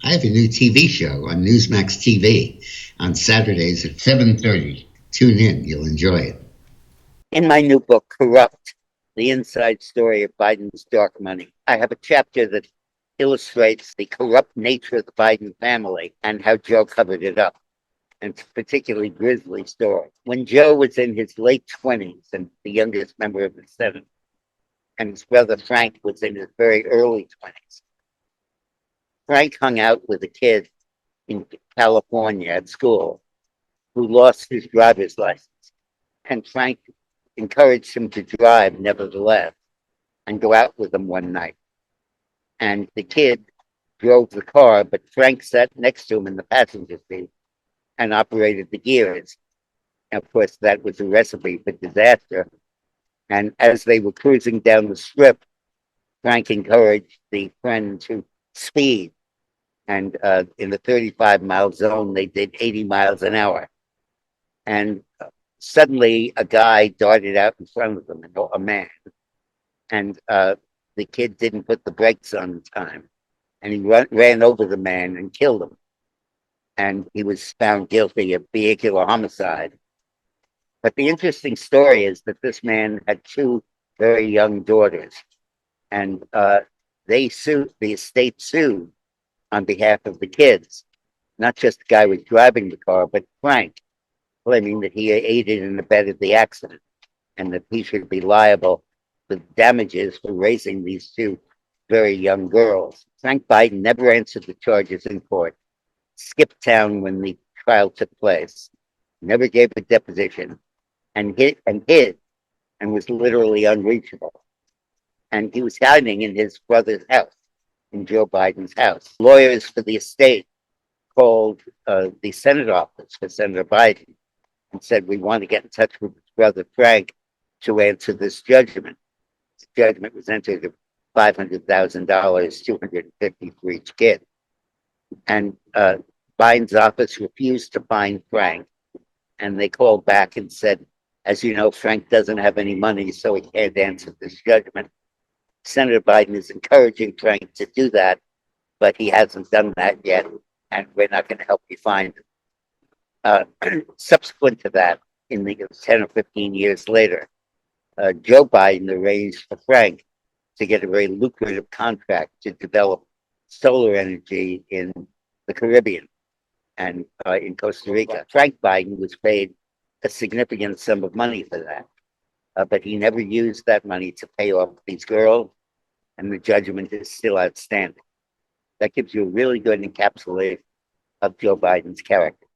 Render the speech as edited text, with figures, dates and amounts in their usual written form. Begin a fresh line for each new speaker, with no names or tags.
I have a new TV show on Newsmax TV on Saturdays at 7:30. Tune in, you'll enjoy it.
In my new book, Corrupt, the inside story of Biden's dark money, I have a chapter that illustrates the corrupt nature of the Biden family and how Joe covered it up. And it's a particularly grisly story. When Joe was in his late 20s and the youngest member of the Senate, and his brother Frank was in his very early 20s, Frank hung out with a kid in California at school who lost his driver's license. And Frank encouraged him to drive nevertheless and go out with him one night. And the kid drove the car, but Frank sat next to him in the passenger seat and operated the gears. And of course, that was a recipe for disaster. And as they were cruising down the strip, Frank encouraged the friend to speed. And in the 35-mile zone, they did 80 miles an hour. And suddenly, a guy darted out in front of them, a man. And the kid didn't put the brakes on in time. And he ran over the man and killed him. And he was found guilty of vehicular homicide. But the interesting story is that this man had two very young daughters. And the estate sued on behalf of the kids. Not just the guy who was driving the car, but Frank, claiming that he aided and abetted the accident and that he should be liable for damages for raising these two very young girls. Frank Biden never answered the charges in court, skipped town when the trial took place, never gave a deposition, and hid and was literally unreachable. And he was hiding in his brother's house, in Joe Biden's house. Lawyers for the estate called the Senate office for Senator Biden and said, we want to get in touch with his brother Frank to answer this judgment. The judgment was entered at $500,000, $250 for each kid. And Biden's office refused to find Frank. And they called back and said, as you know, Frank doesn't have any money, so he can't answer this judgment. Senator Biden is encouraging Frank to do that, but he hasn't done that yet, and we're not going to help you find him. Subsequent to that, in the 10 or 15 years later, Joe Biden arranged for Frank to get a very lucrative contract to develop solar energy in the Caribbean and in Costa Rica. Frank Biden was paid a significant sum of money for that, but he never used that money to pay off these girls, and the judgment is still outstanding. That gives you a really good encapsulation of Joe Biden's character.